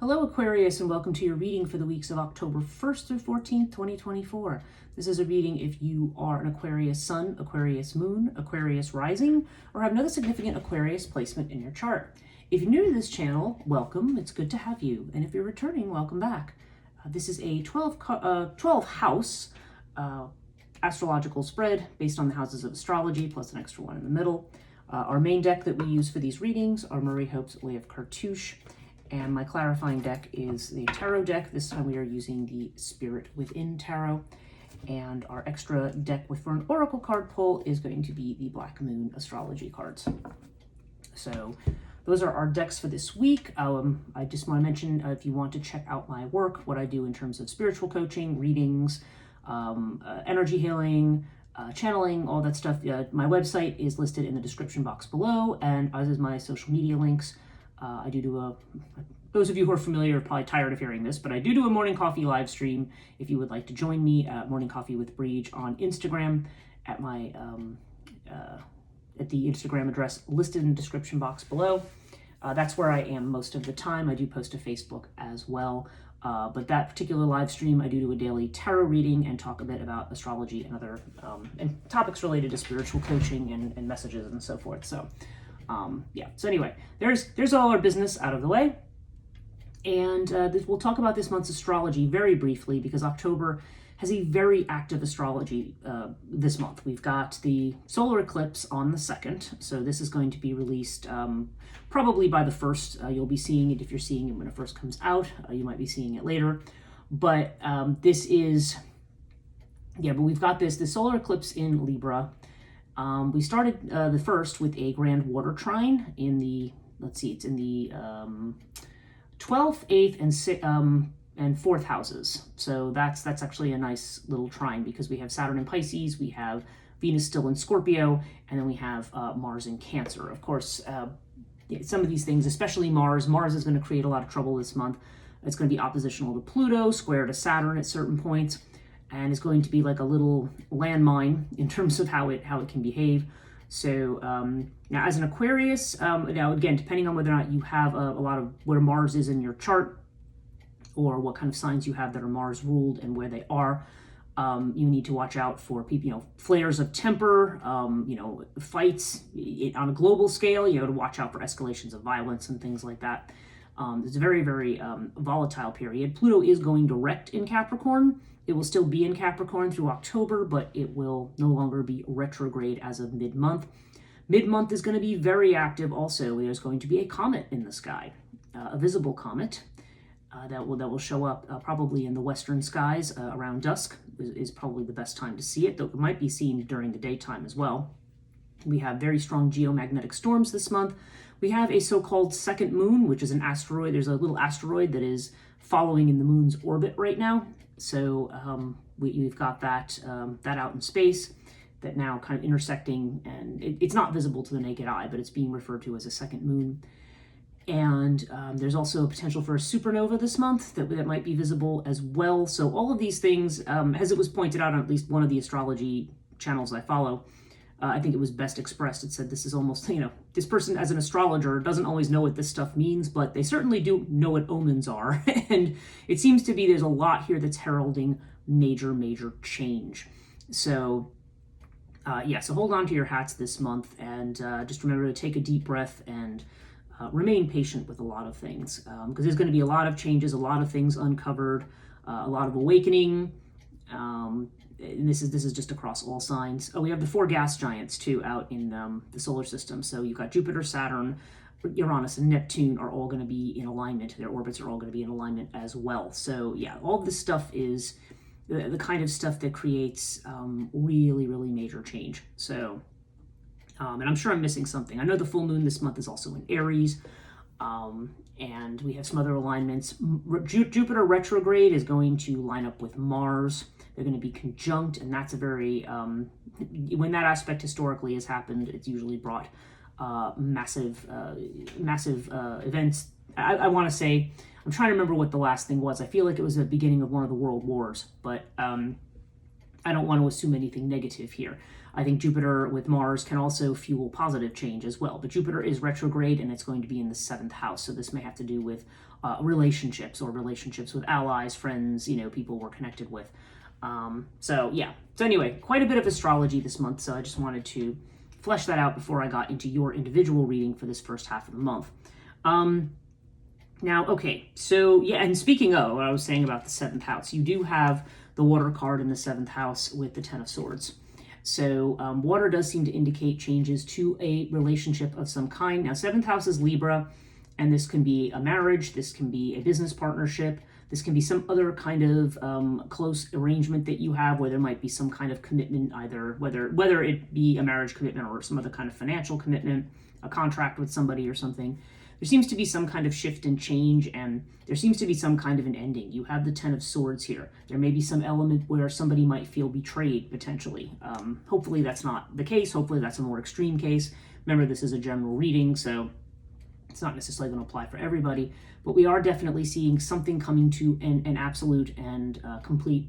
Hello Aquarius, and welcome to your reading for the weeks of October 1st through 14th, 2024. This is a reading if you are an Aquarius Sun, Aquarius Moon, Aquarius Rising, or have another significant Aquarius placement in your chart. If you're new to this channel, welcome. It's good to have you. And if you're returning, welcome back. This is a 12 house astrological spread based on the houses of astrology, plus an extra one in the middle. Our main deck that we use for these readings are Marie Hope's Way of Cartouche. And my clarifying deck is the tarot deck. This time we are using the Spirit Within Tarot. And our extra deck for an oracle card pull is going to be the Black Moon astrology cards. So those are our decks for this week. I just want to mention if you want to check out my work, what I do in terms of spiritual coaching, readings, energy healing, channeling, all that stuff. My website is listed in the description box below, and as is my social media links. I do those of you who are familiar are probably tired of hearing this, but I do a morning coffee live stream. If you would like to join me at Morning Coffee with Breege on Instagram at my at the Instagram address listed in the description box below. That's where I am most of the time. I do post to Facebook as well. But that particular live stream, I do a daily tarot reading and talk a bit about astrology and other and topics related to spiritual coaching and messages and so forth. So yeah, so anyway, there's all our business out of the way, and we'll talk about this month's astrology very briefly because October has a very active astrology this month. We've got the solar eclipse on the 2nd, so this is going to be released probably by the 1st. You'll be seeing it if you're seeing it when it first comes out. You might be seeing it later, but this is, yeah, but we've got the solar eclipse in Libra. We started the 1st with a grand water trine in the, let's see, it's in the 12th, 8th, and 4th houses. So that's actually a nice little trine because we have Saturn in Pisces, we have Venus still in Scorpio, and then we have Mars in Cancer. Of course, some of these things, especially Mars is going to create a lot of trouble this month. It's going to be oppositional to Pluto, square to Saturn at certain points, and is going to be like a little landmine in terms of how it can behave. So now as an Aquarius, now again, depending on whether or not you have a lot of where Mars is in your chart or what kind of signs you have that are Mars ruled and where they are, you need to watch out for people, flares of temper, fights on a global scale. You know, to watch out for escalations of violence and things like that. It's a very, very volatile period. Pluto is going direct in Capricorn. It will still be in Capricorn through October, but it will no longer be retrograde as of mid-month. Mid-month is going to be very active also. There's going to be a comet in the sky, a visible comet that will show up probably in the western skies around dusk is probably the best time to see it, though it might be seen during the daytime as well. We have very strong geomagnetic storms this month. We have a so-called second moon, which is an asteroid. There's a little asteroid that is following in the moon's orbit right now. So we've got that out in space that now kind of intersecting, and it's not visible to the naked eye, but it's being referred to as a second moon. And there's also a potential for a supernova this month that might be visible as well. So all of these things, as it was pointed out on at least one of the astrology channels I follow, I think it was best expressed. It said this is almost, this person as an astrologer doesn't always know what this stuff means, but they certainly do know what omens are. And it seems to be there's a lot here that's heralding major change. So yeah, so hold on to your hats this month, and just remember to take a deep breath and remain patient with a lot of things, because there's going to be a lot of changes, a lot of things uncovered, a lot of awakening. And this is just across all signs. Oh, we have the 4 gas giants too out in the solar system. So you've got Jupiter, Saturn, Uranus, and Neptune are all going to be in alignment. Their orbits are all going to be in alignment as well. So yeah, all this stuff is the kind of stuff that creates really major change. So, and I'm sure I'm missing something. I know the full moon this month is also in Aries. And we have some other alignments. Jupiter retrograde is going to line up with Mars. They're going to be conjunct, and that's a very, when that aspect historically has happened, it's usually brought massive events. I want to say, I'm trying to remember what the last thing was. I feel like it was the beginning of one of the world wars, but I don't want to assume anything negative here. I think Jupiter with Mars can also fuel positive change as well. But Jupiter is retrograde and it's going to be in the 7th house. So this may have to do with relationships or relationships with allies, friends, people we're connected with. So anyway, quite a bit of astrology this month. So I just wanted to flesh that out before I got into your individual reading for this first half of the month. Now, okay, so and speaking of what I was saying about the 7th house, you do have the water card in the 7th house with the 10 of Swords. So water does seem to indicate changes to a relationship of some kind. Now, 7th house is Libra, and this can be a marriage, this can be a business partnership, this can be some other kind of close arrangement that you have where there might be some kind of commitment, either whether it be a marriage commitment or some other kind of financial commitment, a contract with somebody or something. There seems to be some kind of shift and change, and there seems to be some kind of an ending. You have the 10 of Swords here. There may be some element where somebody might feel betrayed, potentially. Hopefully that's not the case. Hopefully that's a more extreme case. Remember, this is a general reading, so it's not necessarily going to apply for everybody, but we are definitely seeing something coming to an absolute and complete,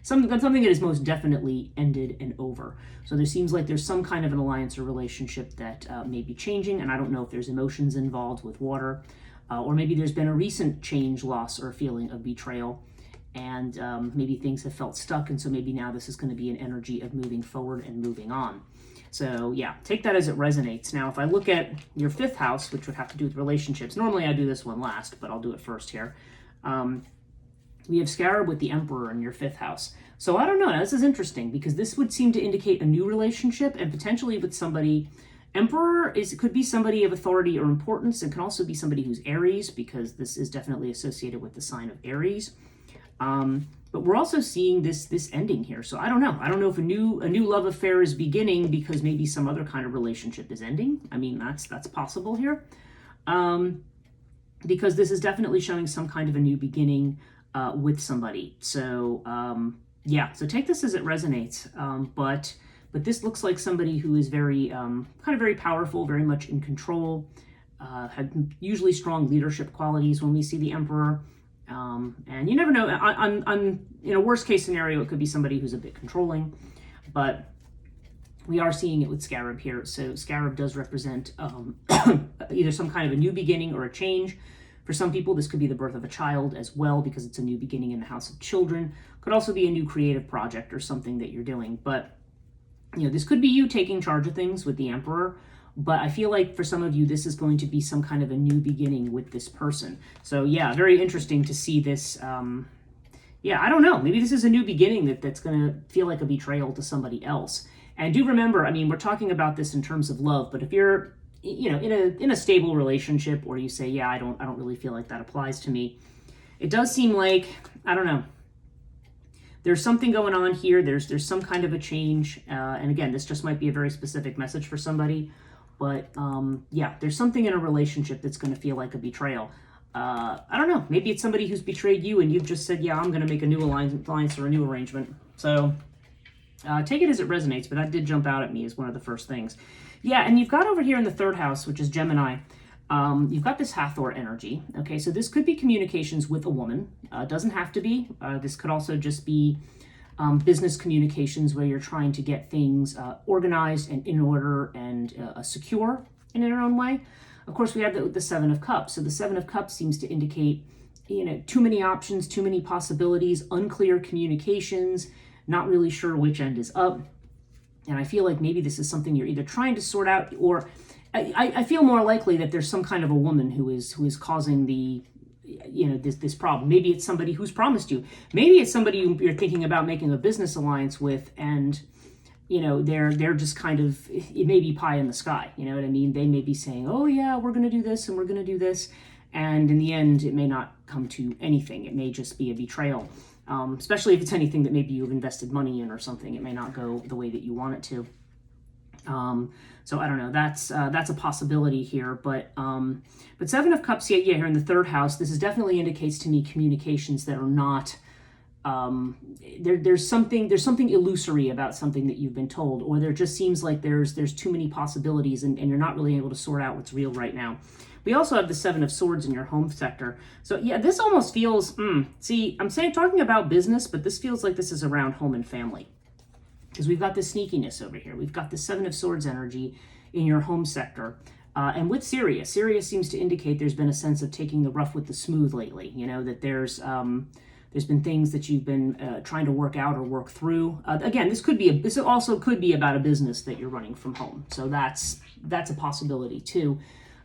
something that is most definitely ended and over. So there seems like there's some kind of an alliance or relationship that may be changing, and I don't know if there's emotions involved with water, or maybe there's been a recent change, loss, or feeling of betrayal, and maybe things have felt stuck, and so maybe now this is going to be an energy of moving forward and moving on. So take that as it resonates. Now, if I look at your 5th house, which would have to do with relationships, normally I do this one last, but I'll do it first here. We have Scarab with the Emperor in your 5th house. So I don't know. Now, this is interesting because this would seem to indicate a new relationship and potentially with somebody. Emperor could be somebody of authority or importance, and can also be somebody who's Aries, because this is definitely associated with the sign of Aries. But we're also seeing this ending here. So I don't know. I don't know if a new love affair is beginning because maybe some other kind of relationship is ending. I mean, that's possible here. Because this is definitely showing some kind of a new beginning with somebody. So so take this as it resonates. But this looks like somebody who is very kind of very powerful, very much in control, had usually strong leadership qualities when we see the Emperor. And you never know, on in a worst case scenario, it could be somebody who's a bit controlling, but we are seeing it with Scarab here. So Scarab does represent either some kind of a new beginning or a change. For some people, this could be the birth of a child as well, because it's a new beginning in the house of children. Could also be a new creative project or something that you're doing. But, this could be you taking charge of things with the Emperor. But I feel like for some of you, this is going to be some kind of a new beginning with this person. So very interesting to see this. I don't know. Maybe this is a new beginning that's going to feel like a betrayal to somebody else. And do remember, I mean, we're talking about this in terms of love, but if you're, in a stable relationship, or you say, I don't really feel like that applies to me, it does seem like, I don't know, there's something going on here. There's some kind of a change. And again, this just might be a very specific message for somebody. But there's something in a relationship that's going to feel like a betrayal. I don't know. Maybe it's somebody who's betrayed you and you've just said, I'm going to make a new alliance or a new arrangement. So take it as it resonates, but that did jump out at me as one of the first things. And you've got over here in the 3rd house, which is Gemini, you've got this Hathor energy. Okay, so this could be communications with a woman. Doesn't have to be. This could also just be business communications where you're trying to get things organized and in order and secure in their own way. Of course, we have the 7 of Cups. So the 7 of Cups seems to indicate, too many options, too many possibilities, unclear communications, not really sure which end is up. And I feel like maybe this is something you're either trying to sort out, or I feel more likely that there's some kind of a woman who is causing the this problem. Maybe it's somebody who's promised you. Maybe it's somebody you're thinking about making a business alliance with, and they're just kind of, it may be pie in the sky. You know what I mean? They may be saying, oh yeah, we're going to do this and we're going to do this, and in the end, it may not come to anything. It may just be a betrayal. Especially if it's anything that maybe you've invested money in or something, it may not go the way that you want it to. So I don't know. That's a possibility here, but 7 of Cups, here in the 3rd house, this is definitely indicates to me communications that are not. There's something illusory about something that you've been told, or there just seems like there's too many possibilities, and you're not really able to sort out what's real right now. We also have the 7 of Swords in your home sector. So this almost feels, see, I'm talking about business, but this feels like this is around home and family. because we've got this sneakiness over here. We've got the Seven of Swords energy in your home sector. And with Sirius seems to indicate there's been a sense of taking the rough with the smooth lately. You know, that there's been things that you've been trying to work out or work through. Again, this also could be about a business that you're running from home. So that's a possibility too.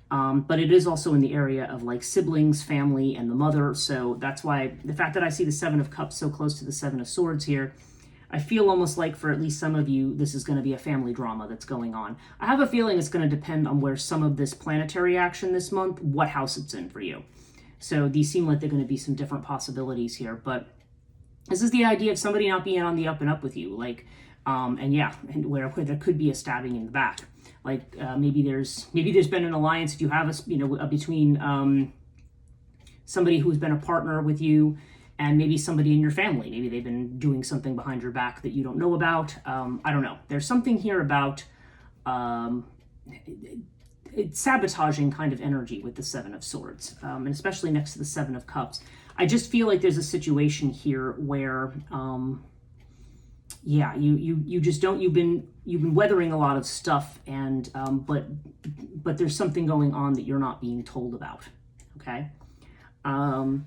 But it is also in the area of like siblings, family, and the mother. So that's why the fact that I see the Seven of Cups so close to the Seven of Swords here, I feel almost like for at least some of you, this is going to be a family drama that's going on. I have a feeling it's going to depend on where some of this planetary action this month, what house it's in for you. So these seem like they're going to be some different possibilities here. But this is the idea of somebody not being on the up and up with you. Like, and where there could be a stabbing in the back. Like maybe there's been an alliance if you have between somebody who's been a partner with you and maybe somebody in your family. Maybe they've been doing something behind your back that you don't know about. I don't know. There's something here about it's sabotaging kind of energy with the Seven of Swords, and especially next to the Seven of Cups. I just feel like there's a situation here where, you just don't. You've been weathering a lot of stuff, and but there's something going on that you're not being told about. Okay. I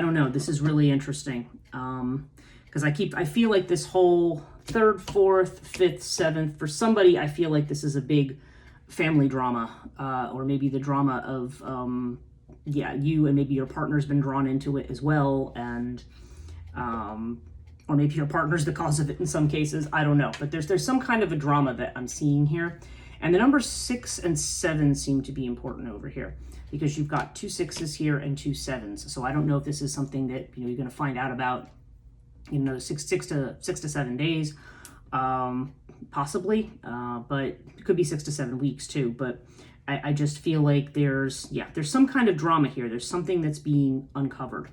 don't know. This is really interesting because I feel like this whole third, fourth, fifth, seventh, for somebody, I feel like this is a big family drama, or maybe the drama of, you and maybe your partner's been drawn into it as well. And, or maybe your partner's the cause of it in some cases. I don't know, but there's some kind of a drama that I'm seeing here. And the numbers 6 and 7 seem to be important over here, because you've got 2 6s here and 2 7s. So I don't know if this is something that you're going to find out about in another 6 to 7 days, possibly, but it could be 6 to 7 weeks too. But I just feel like there's some kind of drama here. There's something that's being uncovered.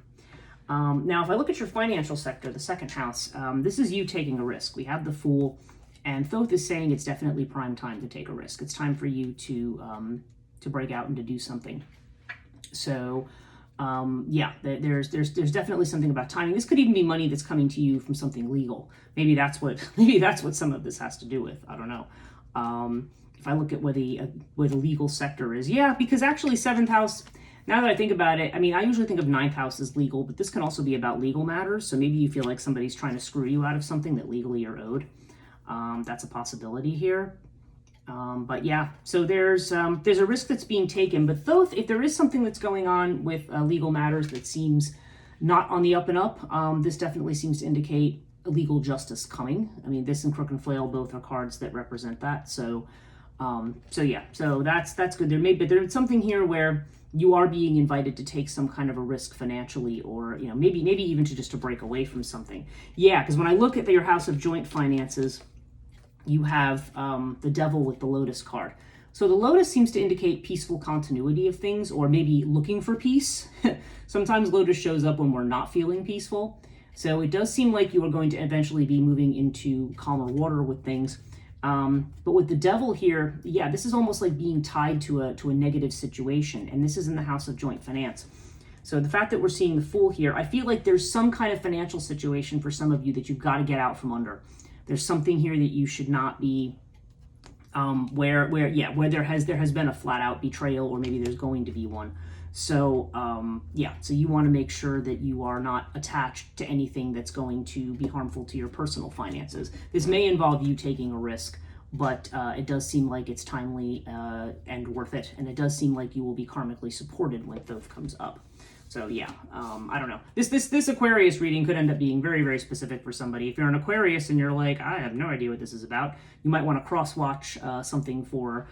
Now, if I look at your financial sector, the second house, this is you taking a risk. We have the Fool, and Thoth is saying it's definitely prime time to take a risk. It's time for you to break out and to do something. So, there's definitely something about timing. This could even be money that's coming to you from something legal. Maybe that's what some of this has to do with. I don't know. If I look at where the legal sector is, because actually 7th house. Now that I think about it, I mean, I usually think of 9th house as legal, but this can also be about legal matters. So maybe you feel like somebody's trying to screw you out of something that legally you're owed. That's a possibility here. So there's a risk that's being taken. But Thoth, if there is something that's going on with legal matters that seems not on the up and up, this definitely seems to indicate a legal justice coming. I mean, this and Crook and Flail both are cards that represent that. So that's good. But there's something here where you are being invited to take some kind of a risk financially, or maybe even to break away from something. Because when I look at your house of joint finances, you have the Devil with the Lotus card. So the Lotus seems to indicate peaceful continuity of things, or maybe looking for peace. Sometimes Lotus shows up when we're not feeling peaceful. So it does seem like you are going to eventually be moving into calmer water with things. But with the Devil here, this is almost like being tied to a negative situation. And this is in the house of joint finance. So the fact that we're seeing the Fool here, I feel like there's some kind of financial situation for some of you that you've got to get out from under. There's something here that you should not be, where there has been a flat out betrayal, or maybe there's going to be one. So, so you want to make sure that you are not attached to anything that's going to be harmful to your personal finances. This may involve you taking a risk, but it does seem like it's timely and worth it. And it does seem like you will be karmically supported when Thoth comes up. So I don't know. This Aquarius reading could end up being very, very specific for somebody. If you're an Aquarius and you're like, I have no idea what this is about, you might want to cross-watch something for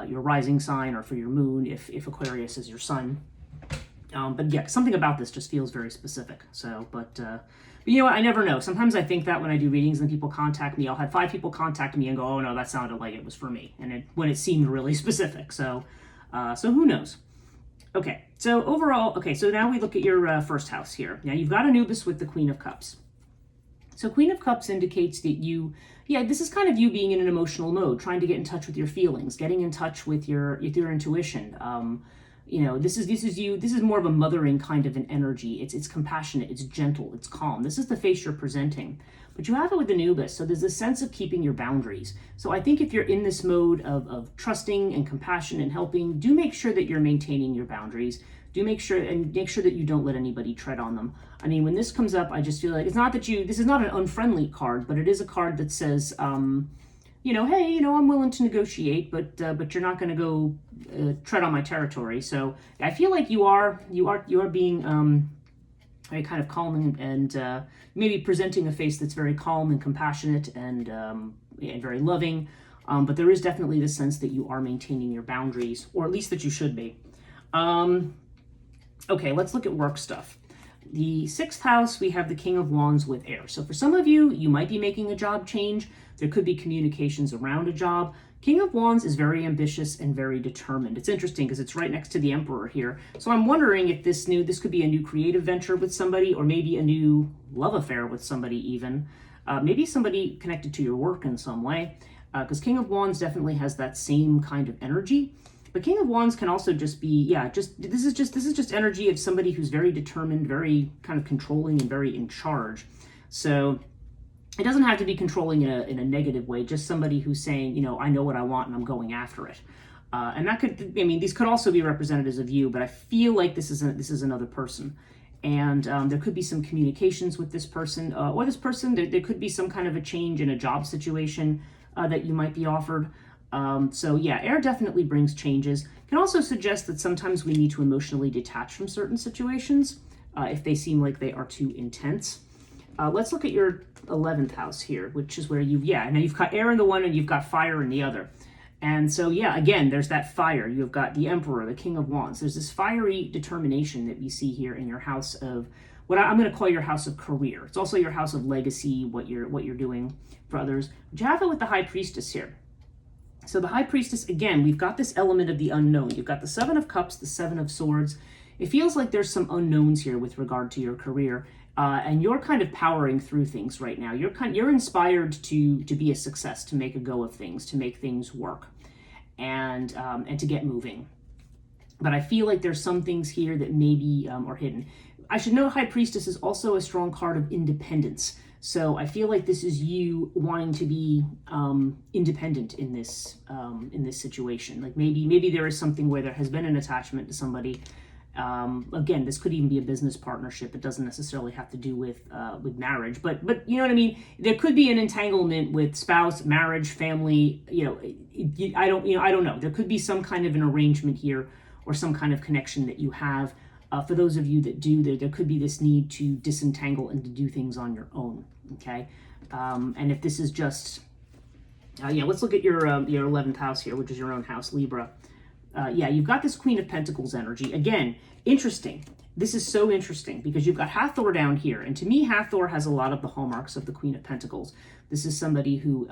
your rising sign or for your moon if Aquarius is your sun. But something about this just feels very specific. So, but you know what? I never know. Sometimes I think that when I do readings and people contact me, I'll have 5 people contact me and go, oh no, that sounded like it was for me. And when it seemed really specific. So who knows? Okay, so overall, so now we look at your first house here. Now you've got Anubis with the Queen of Cups. So Queen of Cups indicates that this is kind of you being in an emotional mode, trying to get in touch with your feelings, getting in touch with your intuition. this is you. This is more of a mothering kind of an energy. It's compassionate, it's gentle, it's calm. This is the face you're presenting. But you have it with Anubis, so there's a sense of keeping your boundaries. So I think if you're in this mode of trusting and compassion and helping, do make sure that you're maintaining your boundaries. Do make sure that you don't let anybody tread on them. I mean, when this comes up, I just feel like it's not that this is not an unfriendly card, but it is a card that says, hey, I'm willing to negotiate, but you're not going to go tread on my territory. So I feel like you are being very kind of calm and maybe presenting a face that's very calm and compassionate and very loving. But there is definitely the sense that you are maintaining your boundaries, or at least that you should be. Okay, let's look at work stuff. The 6th house, we have the King of Wands with air. So for some of you, you might be making a job change. There could be communications around a job. King of Wands is very ambitious and very determined. It's interesting because it's right next to the Emperor here. So I'm wondering if this could be a new creative venture with somebody, or maybe a new love affair with somebody even. Maybe somebody connected to your work in some way, because King of Wands definitely has that same kind of energy. But King of Wands can also just be, this is just energy of somebody who's very determined, very kind of controlling, and very in charge. So it doesn't have to be controlling in a negative way, just somebody who's saying, I know what I want and I'm going after it. And that could, these could also be representatives of you, but I feel like this is another person. And there could be some communications with this person, or this person, there could be some kind of a change in a job situation that you might be offered. So yeah, air definitely brings changes. Can also suggest that sometimes we need to emotionally detach from certain situations if they seem like they are too intense. Let's look at your 11th house here, which is where now you've got air in the one and you've got fire in the other. And so, again, there's that fire. You've got the Emperor, the King of Wands. There's this fiery determination that we see here in your house of what I'm going to call your house of career. It's also your house of legacy, what you're doing for others. But you have it with the High Priestess here. So the High Priestess, again, we've got this element of the unknown. You've got the 7 of Cups, the 7 of Swords. It feels like there's some unknowns here with regard to your career, and you're kind of powering through things right now. You're inspired to be a success, to make a go of things, to make things work, and to get moving. But I feel like there's some things here that maybe are hidden. I should note High Priestess is also a strong card of independence. So I feel like this is you wanting to be independent in this situation. Like maybe there is something where there has been an attachment to somebody. Again, this could even be a business partnership. It doesn't necessarily have to do with marriage, but you know what I mean. There could be an entanglement with spouse, marriage, family. I don't know. There could be some kind of an arrangement here, or some kind of connection that you have. For those of you that do, there could be this need to disentangle and to do things on your own. Okay, and if this is just, let's look at your 11th house here, which is your own house, Libra. You've got this Queen of Pentacles energy. Again, interesting. This is so interesting because you've got Hathor down here. And to me, Hathor has a lot of the hallmarks of the Queen of Pentacles. This is somebody who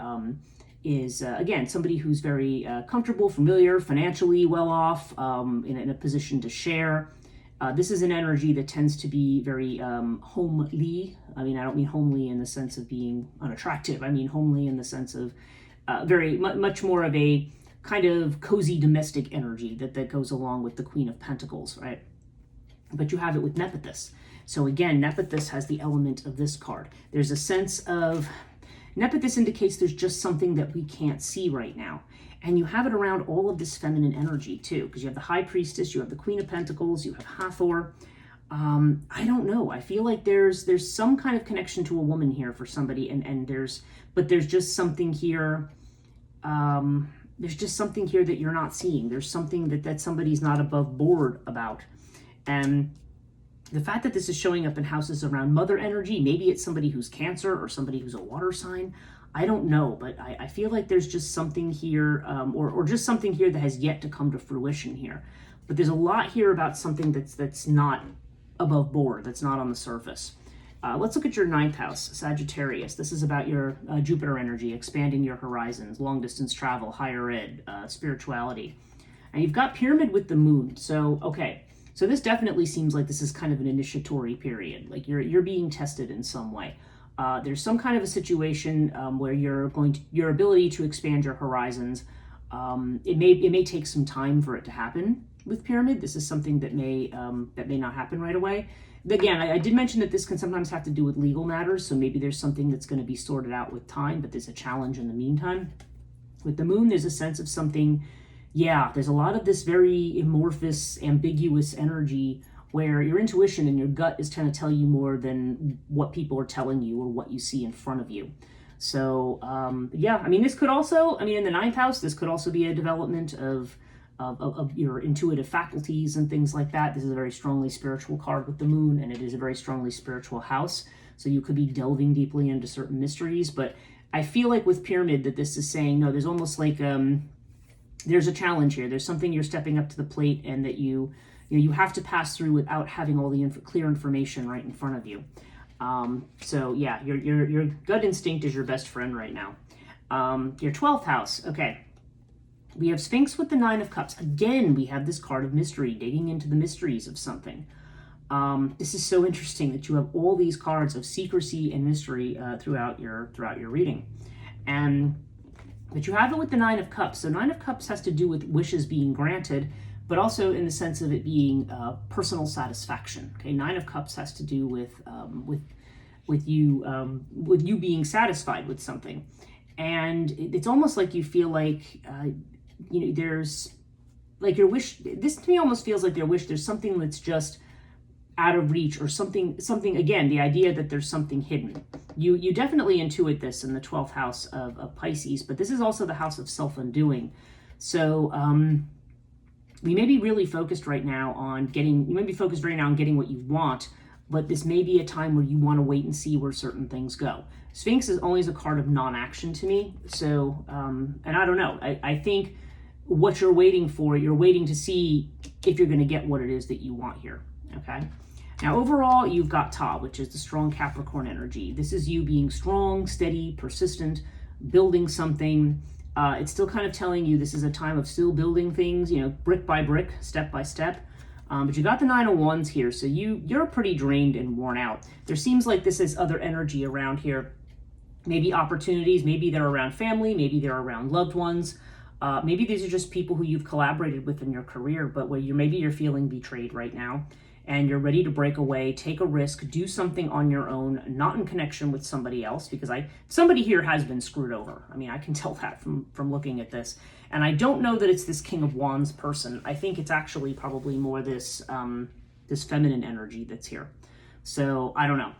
is, again, somebody who's very comfortable, familiar, financially well off, in a position to share. This is an energy that tends to be very homely. I mean, I don't mean homely in the sense of being unattractive. I mean homely in the sense of very much more of a kind of cozy domestic energy that goes along with the Queen of Pentacles, right? But you have it with Nephthys. So again, Nephthys has the element of this card. There's a sense of, Nephthys indicates there's just something that we can't see right now. And you have it around all of this feminine energy too, because you have the High Priestess, you have the Queen of Pentacles, you have Hathor. I don't know. I feel like there's some kind of connection to a woman here for somebody, and there's just something here. There's just something here that you're not seeing. There's something that somebody's not above board about. And the fact that this is showing up in houses around mother energy, maybe it's somebody who's Cancer or somebody who's a water sign. I don't know, but I feel like there's just something here, or just something here that has yet to come to fruition here. But there's a lot here about something that's not above board, that's not on the surface. Let's look at your 9th house, Sagittarius. This is about your Jupiter energy, expanding your horizons, long distance travel, higher ed, spirituality. And you've got Pyramid with the Moon. So, okay. So this definitely seems like this is kind of an initiatory period. Like you're being tested in some way. There's some kind of a situation where your ability to expand your horizons, it may take some time for it to happen. with Pyramid. This is something that may not happen right away. Again, I did mention that this can sometimes have to do with legal matters, so maybe there's something that's going to be sorted out with time, but there's a challenge in the meantime. With the Moon, there's a sense of something, there's a lot of this very amorphous, ambiguous energy where your intuition and your gut is trying to tell you more than what people are telling you or what you see in front of you. So, I mean, this could also, in the 9th house, this could also be a development of your intuitive faculties and things like that. This is a very strongly spiritual card with the Moon, and it is a very strongly spiritual house. So you could be delving deeply into certain mysteries, but I feel like with Pyramid that this is saying, no, there's almost like, there's a challenge here. There's something you're stepping up to the plate, and that you have to pass through without having all the clear information right in front of you. Your gut instinct is your best friend right now. Your 12th house, okay. We have Sphinx with the 9 of Cups. Again, we have this card of mystery, digging into the mysteries of something. This is so interesting that you have all these cards of secrecy and mystery throughout your reading. But you have it with the 9 of Cups. So 9 of Cups has to do with wishes being granted, but also in the sense of it being personal satisfaction. Okay, 9 of Cups has to do with you being satisfied with something, and it's almost like you feel like there's like your wish. This to me almost feels like their wish. There's something that's just out of reach, or something again, the idea that there's something hidden. You definitely intuit this in the 12th house of Pisces, but this is also the house of self-undoing. So we may be really focused right now on getting what you want, but this may be a time where you want to wait and see where certain things go. Sphinx is always a card of non-action to me. So, and I don't know, I think what you're waiting for, you're waiting to see if you're going to get what it is that you want here. Okay. Now, overall, you've got Ta, which is the strong Capricorn energy. This is you being strong, steady, persistent, building something. It's still kind of telling you this is a time of still building things, brick by brick, step by step. But you got the 9 of Wands here, so you're pretty drained and worn out. There seems like this is other energy around here. Maybe opportunities, maybe they're around family, maybe they're around loved ones. Maybe these are just people who you've collaborated with in your career, but where maybe you're feeling betrayed right now, and you're ready to break away, take a risk, do something on your own, not in connection with somebody else, because somebody here has been screwed over. I can tell that from looking at this. And I don't know that it's this King of Wands person. I think it's actually probably more this feminine energy that's here. So I don't know.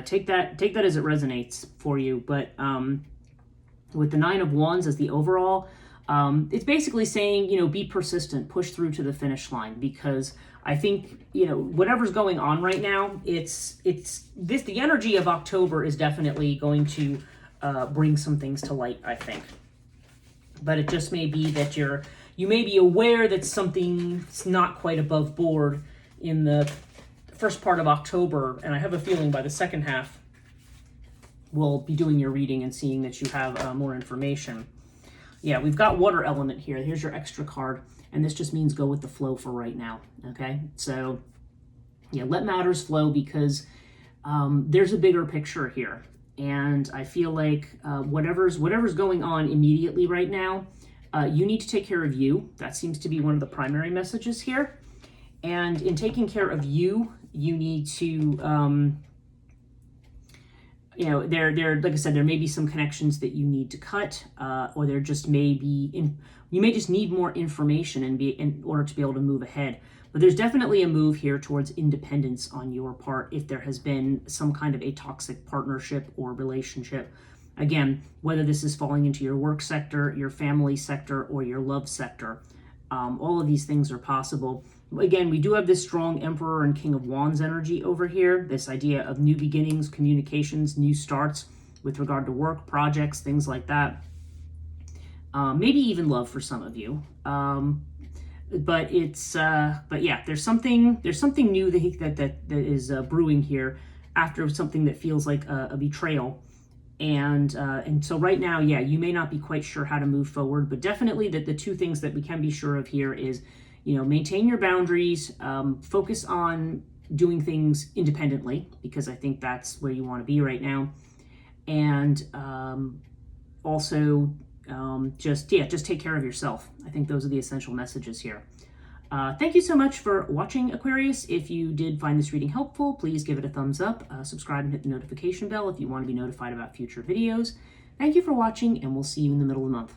Take that as it resonates for you. But with the 9 of Wands as the overall, it's basically saying, be persistent, push through to the finish line, because I think, whatever's going on right now, the energy of October is definitely going to bring some things to light, I think. But it just may be that you may be aware that something's not quite above board in the first part of October, and I have a feeling by the second half, we'll be doing your reading and seeing that you have more information. Yeah, we've got water element here. Here's your extra card. And this just means go with the flow for right now. Okay, so yeah, let matters flow, because there's a bigger picture here. And I feel like whatever's going on immediately right now, you need to take care of you. That seems to be one of the primary messages here. And in taking care of you, you need to there, like I said, there may be some connections that you need to cut, or there just may be, you may just need more information in order to be able to move ahead. But there's definitely a move here towards independence on your part if there has been some kind of a toxic partnership or relationship. Again, whether this is falling into your work sector, your family sector, or your love sector, all of these things are possible. Again, we do have this strong Emperor and King of Wands energy over here, this idea of new beginnings, communications, new starts with regard to work, projects, things like that. Maybe even love for some of you. But yeah, there's something new that is brewing here after something that feels like a betrayal. And so right now, yeah, you may not be quite sure how to move forward, but definitely the two things that we can be sure of here is, maintain your boundaries, focus on doing things independently, because I think that's where you want to be right now. And also just take care of yourself. I think those are the essential messages here. Thank you so much for watching, Aquarius. If you did find this reading helpful, please give it a thumbs up, subscribe and hit the notification bell if you want to be notified about future videos. Thank you for watching, and we'll see you in the middle of the month.